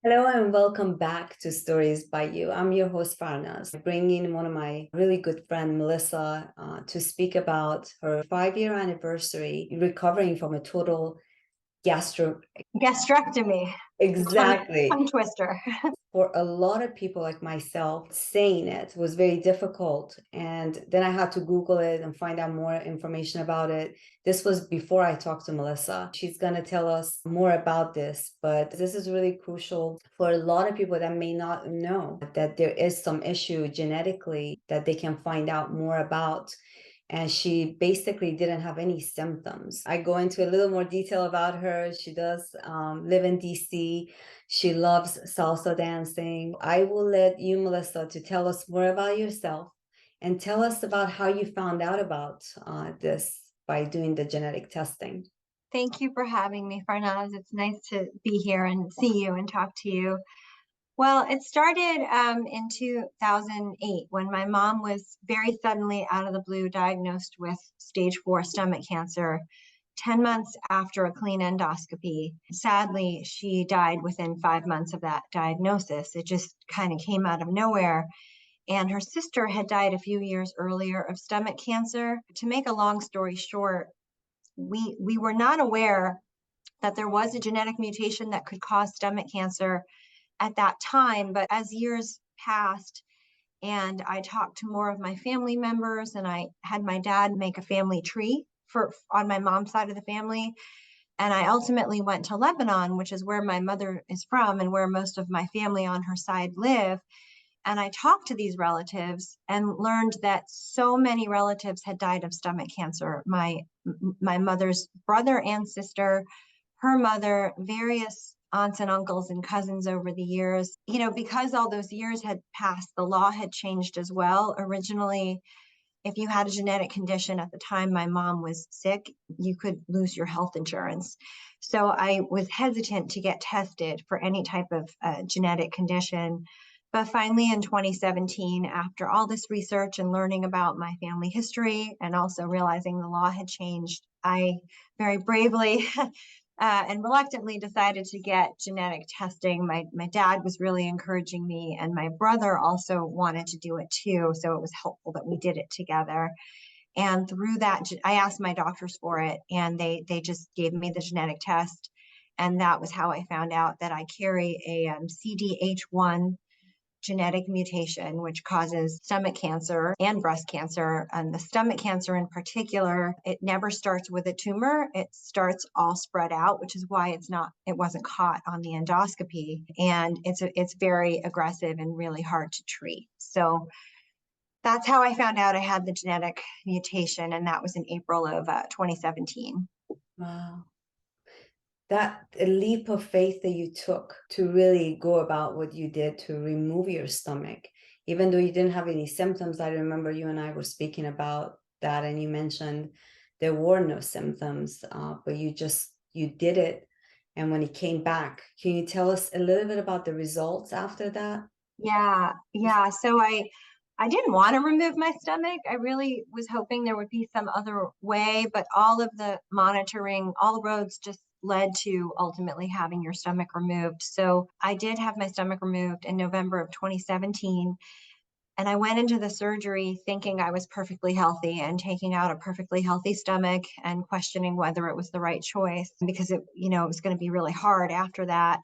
Hello and welcome back to Stories by You. I'm your host Farnaz, bringing one of my really good friend Melissa to speak about her 5-year anniversary recovering from a total gastro. Gastrectomy. Exactly. Tongue twister. For a lot of people like myself, saying it was very difficult. And then I had to Google it and find out more information about it. This was before I talked to Melissa. She's going to tell us more about this, but this is really crucial for a lot of people that may not know that there is some issue genetically that they can find out more about. And she basically didn't have any symptoms. I go into a little more detail about her. She does live in DC. She loves salsa dancing. I will let you, Melissa, to tell us more about yourself and tell us about how you found out about this by doing the genetic testing. Thank you for having me, Farnaz. It's nice to be here and see you and talk to you. Well, it started in 2008 when my mom was very suddenly out of the blue diagnosed with stage 4 stomach cancer, 10 months after a clean endoscopy. Sadly, she died within 5 months of that diagnosis. It just kind of came out of nowhere. And her sister had died a few years earlier of stomach cancer. To make a long story short, we were not aware that there was a genetic mutation that could cause stomach cancer at that time. But as years passed and I talked to more of my family members, and I had my dad make a family tree for on my mom's side of the family, and I ultimately went to Lebanon, which is where my mother is from and where most of my family on her side live. And I talked to these relatives and learned that so many relatives had died of stomach cancer. My mother's brother and sister, her mother, various aunts and uncles and cousins over the years. Because all those years had passed, the law had changed as well. Originally, if you had a genetic condition at the time my mom was sick, you could lose your health insurance. So I was hesitant to get tested for any type of genetic condition. But finally, in 2017, after all this research and learning about my family history and also realizing the law had changed, I very bravely and reluctantly decided to get genetic testing. My dad was really encouraging me, and my brother also wanted to do it too. So it was helpful that we did it together. And through that, I asked my doctors for it, and they just gave me the genetic test. And that was how I found out that I carry a CDH1 genetic mutation, which causes stomach cancer and breast cancer. And the stomach cancer in particular, it never starts with a tumor. It starts all spread out, which is why it wasn't caught on the endoscopy. And it's very aggressive and really hard to treat. So that's how I found out I had the genetic mutation. And that was in April of 2017. Wow. That a leap of faith that you took to really go about what you did to remove your stomach, even though you didn't have any symptoms. I remember you and I were speaking about that, and you mentioned there were no symptoms, but you did it. And when it came back, can you tell us a little bit about the results after that? Yeah. So I didn't want to remove my stomach. I really was hoping there would be some other way, but all of the monitoring, all the roads just led to ultimately having your stomach removed. So I did have my stomach removed in November of 2017. And I went into the surgery thinking I was perfectly healthy and taking out a perfectly healthy stomach and questioning whether it was the right choice because it was going to be really hard after that.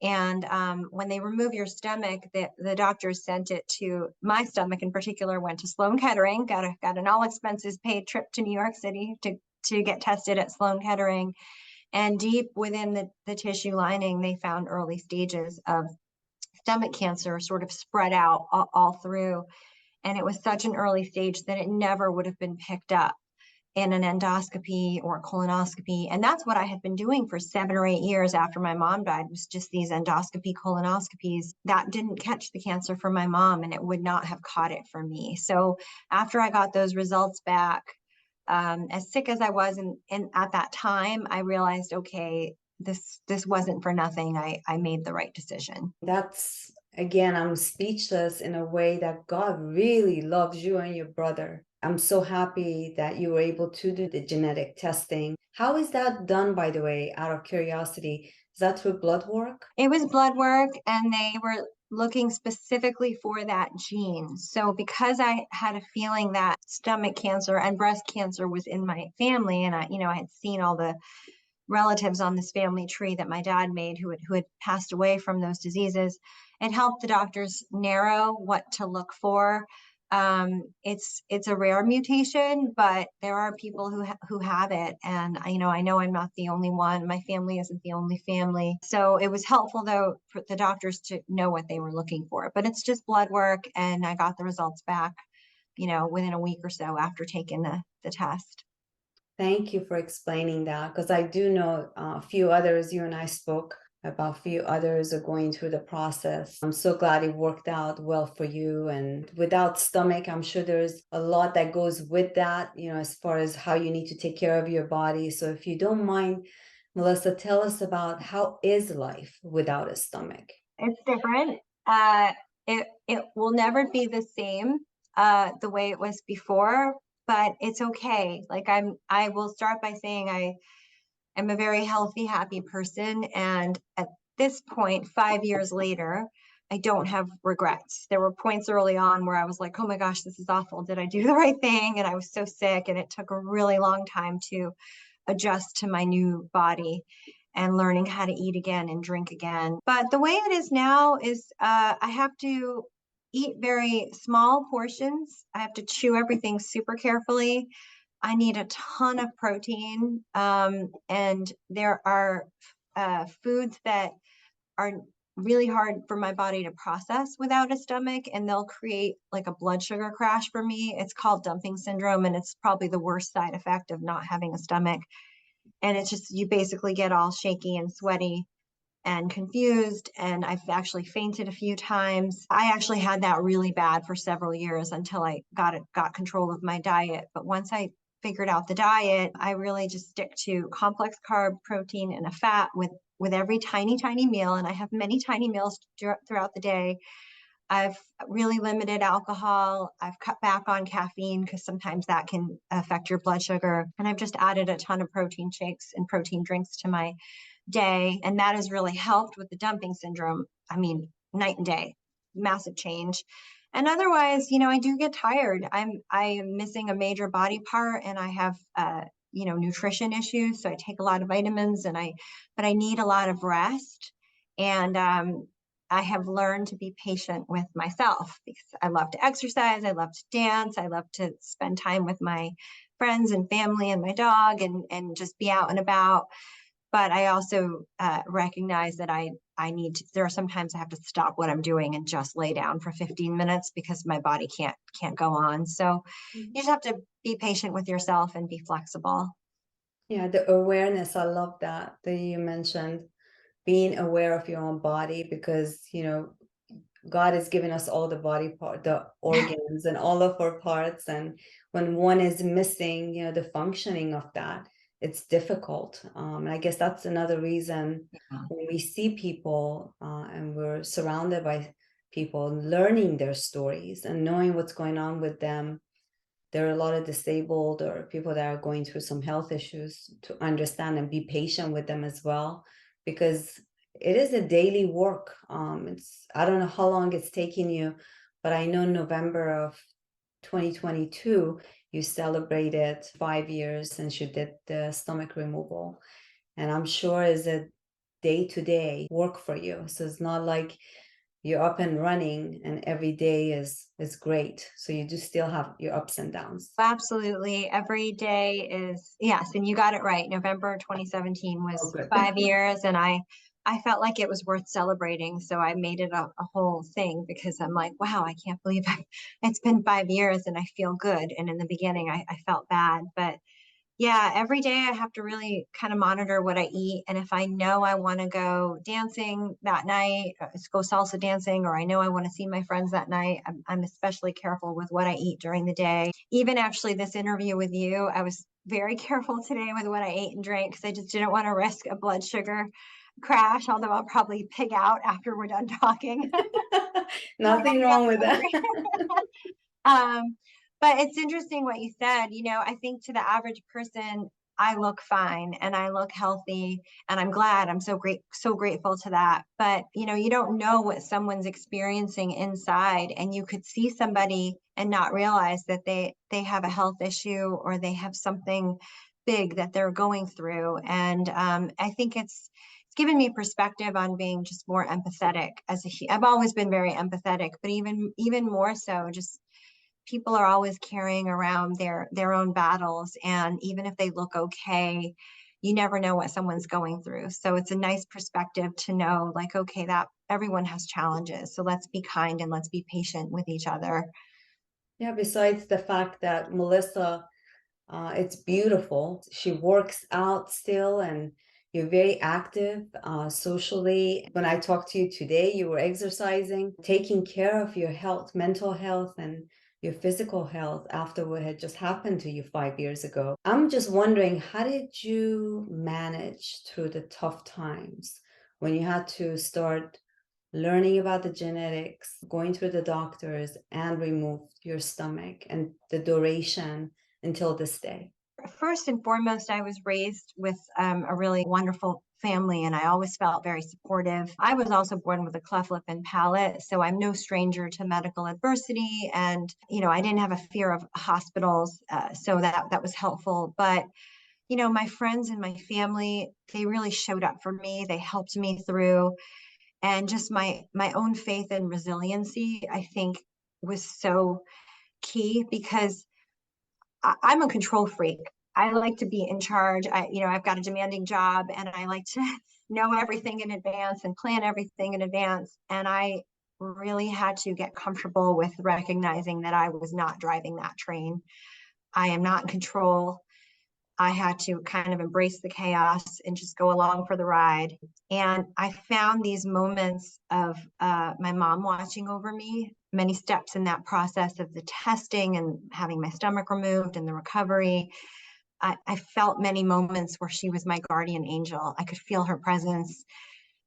And when they remove your stomach, the doctors sent it to my stomach in particular, went to Sloan Kettering, got an all expenses paid trip to New York City to get tested at Sloan Kettering. And deep within the tissue lining, they found early stages of stomach cancer sort of spread out all through. And it was such an early stage that it never would have been picked up in an endoscopy or colonoscopy. And that's what I had been doing for 7 or 8 years after my mom died, was just these endoscopy colonoscopies. That didn't catch the cancer for my mom, and it would not have caught it for me. So after I got those results back, as sick as I was at that time, I realized, okay, this wasn't for nothing. I made the right decision. That's, again, I'm speechless in a way that God really loves you and your brother. I'm so happy that you were able to do the genetic testing. How is that done, by the way, out of curiosity? Is that through blood work? It was blood work, and they were looking specifically for that gene. So because I had a feeling that stomach cancer and breast cancer was in my family, and I had seen all the relatives on this family tree that my dad made who had passed away from those diseases, it helped the doctors narrow what to look for. It's a rare mutation, but there are people who have it, and I know I'm not the only one. My family isn't the only family, so it was helpful though for the doctors to know what they were looking for. But it's just blood work, and I got the results back, within a week or so after taking the test. Thank you for explaining that, because I do know a few others, you and I spoke about a few others are going through the process. I'm so glad it worked out well for you. And without stomach, I'm sure there's a lot that goes with that, as far as how you need to take care of your body. So if you don't mind, Melissa, tell us about how is life without a stomach? It's different. It will never be the same the way it was before, but it's okay. Like I will start by saying I'm a very healthy, happy person, and at this point, 5 years later, I don't have regrets. There were points early on where I was like, oh my gosh, this is awful. Did I do the right thing? And I was so sick, and it took a really long time to adjust to my new body and learning how to eat again and drink again. But the way it is now is I have to eat very small portions. I have to chew everything super carefully. I need a ton of protein. And there are foods that are really hard for my body to process without a stomach, and they'll create like a blood sugar crash for me. It's called dumping syndrome, and it's probably the worst side effect of not having a stomach. And it's just, you basically get all shaky and sweaty and confused. And I've actually fainted a few times. I actually had that really bad for several years until I got control of my diet. But once I figured out the diet, I really just stick to complex carb, protein, and a fat with every tiny meal. And I have many tiny meals throughout the day. I've really limited alcohol. I've cut back on caffeine because sometimes that can affect your blood sugar. And I've just added a ton of protein shakes and protein drinks to my day. And that has really helped with the dumping syndrome. I mean, night and day, massive change. And otherwise, I do get tired. I am missing a major body part, and I have nutrition issues. So I take a lot of vitamins, but I need a lot of rest. And I have learned to be patient with myself because I love to exercise, I love to dance, I love to spend time with my friends and family and my dog, and just be out and about. But I also recognize that I need to, there are sometimes I have to stop what I'm doing and just lay down for 15 minutes because my body can't go on. So you just have to be patient with yourself and be flexible. Yeah, the awareness, I love that you mentioned, being aware of your own body, because God has given us all the body part, the organs and all of our parts, and when one is missing, the functioning of that, it's difficult. And I guess that's another reason when we see people and we're surrounded by people learning their stories and knowing what's going on with them. There are a lot of disabled or people that are going through some health issues, to understand and be patient with them as well, because it is a daily work. I don't know how long it's taking you, but I know November of 2022, you celebrated 5 years since you did the stomach removal. And I'm sure it's a day-to-day work for you. So it's not like you're up and running and every day is great. So you do still have your ups and downs. Absolutely. Every day is, yes, and you got it right. November 2017 was 5 years, and I felt like it was worth celebrating. So I made it a whole thing because I'm like, wow, I can't believe it's been 5 years and I feel good. And in the beginning, I felt bad, but yeah, every day I have to really kind of monitor what I eat. And if I know I want to go dancing that night, go salsa dancing, or I know I want to see my friends that night, I'm especially careful with what I eat during the day. Even actually this interview with you, I was very careful today with what I ate and drank because I just didn't want to risk a blood sugar crash, although I'll probably pig out after we're done talking. Nothing wrong with that. Um, but it's interesting what you said. I think to the average person, I look fine and I look healthy, and I'm glad. I'm so grateful to that. But you don't know what someone's experiencing inside, and you could see somebody and not realize that they have a health issue, or they have something big that they're going through. And I think it's given me perspective on being just more empathetic I've always been very empathetic, but even more so, just people are always carrying around their own battles, and even if they look okay, you never know what someone's going through. So it's a nice perspective to know, like, okay, that everyone has challenges, so let's be kind and let's be patient with each other. Yeah, besides the fact that Melissa, it's beautiful. She works out still, and you're very active socially. When I talked to you today, you were exercising, taking care of your health, mental health, and your physical health after what had just happened to you 5 years ago. I'm just wondering, how did you manage through the tough times when you had to start learning about the genetics, going through the doctors, and remove your stomach, and the duration until this day? First and foremost, I was raised with a really wonderful family, and I always felt very supportive. I was also born with a cleft lip and palate, so I'm no stranger to medical adversity. And I didn't have a fear of hospitals, so that was helpful. But my friends and my family, they really showed up for me. They helped me through, and just my own faith and resiliency, I think, was so key, because I'm a control freak. I like to be in charge. I've got a demanding job, and I like to know everything in advance and plan everything in advance. And I really had to get comfortable with recognizing that I was not driving that train. I am not in control. I had to kind of embrace the chaos and just go along for the ride. And I found these moments of my mom watching over me, many steps in that process of the testing and having my stomach removed and the recovery. I felt many moments where she was my guardian angel. I could feel her presence.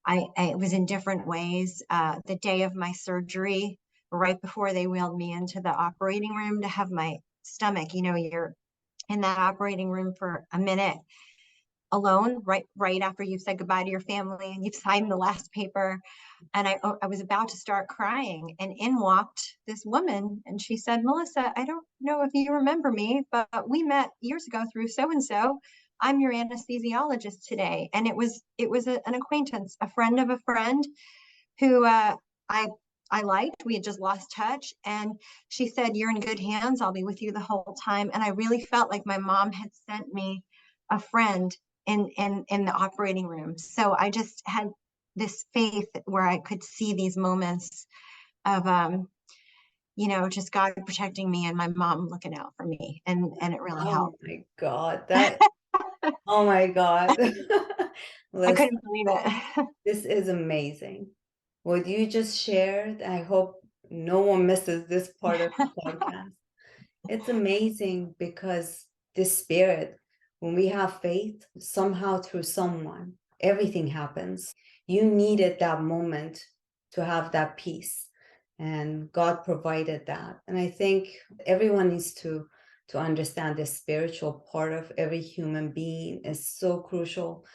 It was in different ways. The day of my surgery, right before they wheeled me into the operating room to have my stomach, you're in that operating room for a minute alone, right after you've said goodbye to your family and you've signed the last paper. And I was about to start crying, and in walked this woman, and she said, "Melissa, I don't know if you remember me, but we met years ago through so and so. I'm your anesthesiologist today." And it was an acquaintance, a friend of a friend, who I liked. We had just lost touch, and she said, "You're in good hands. I'll be with you the whole time." And I really felt like my mom had sent me a friend in the operating room. So I just had this faith where I could see these moments of just God protecting me and my mom looking out for me, and it really Oh helped. my God, oh my God. I Listen, couldn't believe it. this is amazing. What you just shared, I hope no one misses this part of the podcast. It's amazing because this spirit, when we have faith, somehow through someone, everything happens. You needed that moment to have that peace, and God provided that. And I think everyone needs to understand the spiritual part of every human being is so crucial.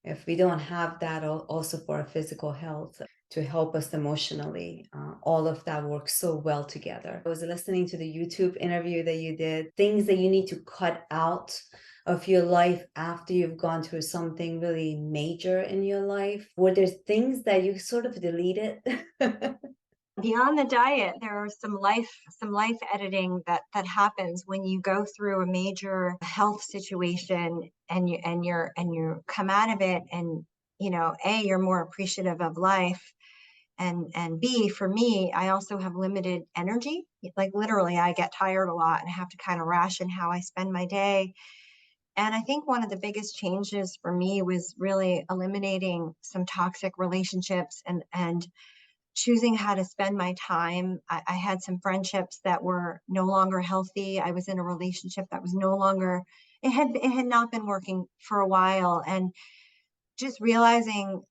If we don't have that, also for our physical health, to help us emotionally, all of that works so well together. I was listening to the YouTube interview that you did, things that you need to cut out of your life after you've gone through something really major in your life. Were there things that you sort of deleted? Beyond the diet, there are some life editing that happens when you go through a major health situation, and you come out of it, and A, you're more appreciative of life, and B, for me, I also have limited energy. Like, literally, I get tired a lot and I have to kind of ration how I spend my day. And I think one of the biggest changes for me was really eliminating some toxic relationships, and choosing how to spend my time. I had some friendships that were no longer healthy. I was in a relationship that was no longer, it had not been working for a while. And just realizing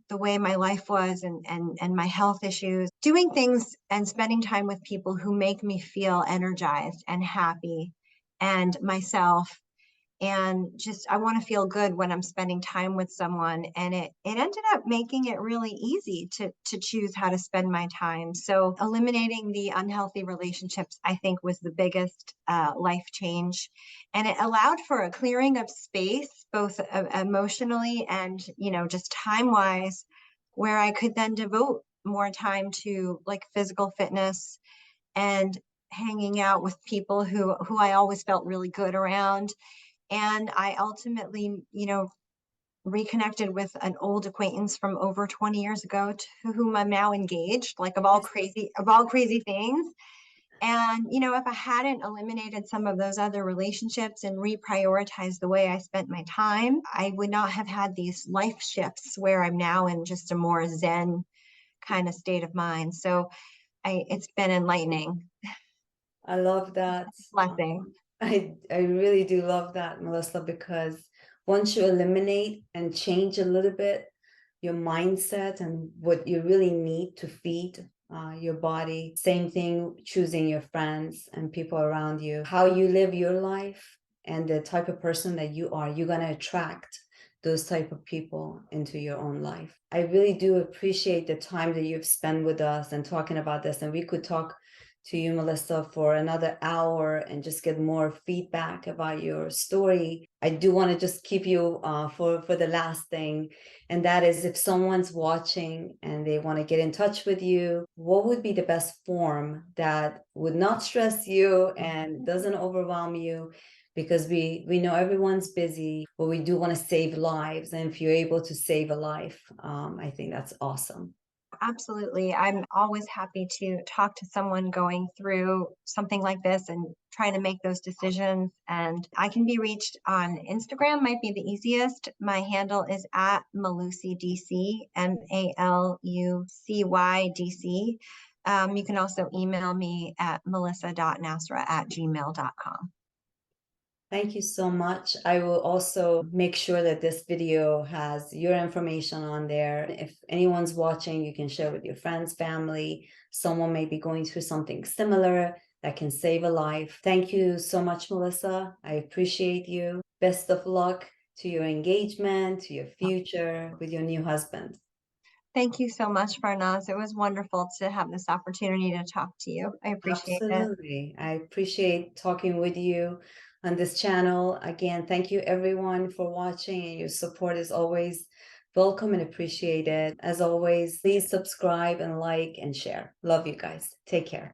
the way my life was, and my health issues, doing things and spending time with people who make me feel energized and happy and myself, and just I want to feel good when I'm spending time with someone. And it ended up making it really easy to choose how to spend my time. So eliminating the unhealthy relationships, I think, was the biggest life change, and it allowed for a clearing of space, both emotionally and just time wise, where I could then devote more time to like physical fitness and hanging out with people who I always felt really good around. And I ultimately, reconnected with an old acquaintance from over 20 years ago to whom I'm now engaged, like of all crazy things. And, if I hadn't eliminated some of those other relationships and reprioritized the way I spent my time, I would not have had these life shifts where I'm now in just a more Zen kind of state of mind. So it's been enlightening. I love that. Blessing. I really do love that, Melissa, because once you eliminate and change a little bit your mindset and what you really need to feed your body, same thing, choosing your friends and people around you, how you live your life and the type of person that you are, you're going to attract those type of people into your own life. I really do appreciate the time that you've spent with us and talking about this, and we could talk to you, Melissa, for another hour and just get more feedback about your story. I do want to just keep you for the last thing, and that is, if someone's watching and they want to get in touch with you, what would be the best form that would not stress you and doesn't overwhelm you? Because we know everyone's busy, but we do want to save lives, and if you're able to save a life, I think that's awesome. Absolutely. I'm always happy to talk to someone going through something like this and trying to make those decisions. And I can be reached on Instagram, might be the easiest. My handle is at MalucyDC, MalucyDC. You can also email me at melissa.nasra@gmail.com. Thank you so much. I will also make sure that this video has your information on there. If anyone's watching, you can share with your friends, family. Someone may be going through something similar that can save a life. Thank you so much, Melissa. I appreciate you. Best of luck to your engagement, to your future with your new husband. Thank you so much, Farnaz. It was wonderful to have this opportunity to talk to you. I appreciate it. Absolutely. I appreciate talking with you on this channel. Again, thank you everyone for watching, and your support is always welcome and appreciated. As always, please subscribe and like and share. Love you guys. Take care.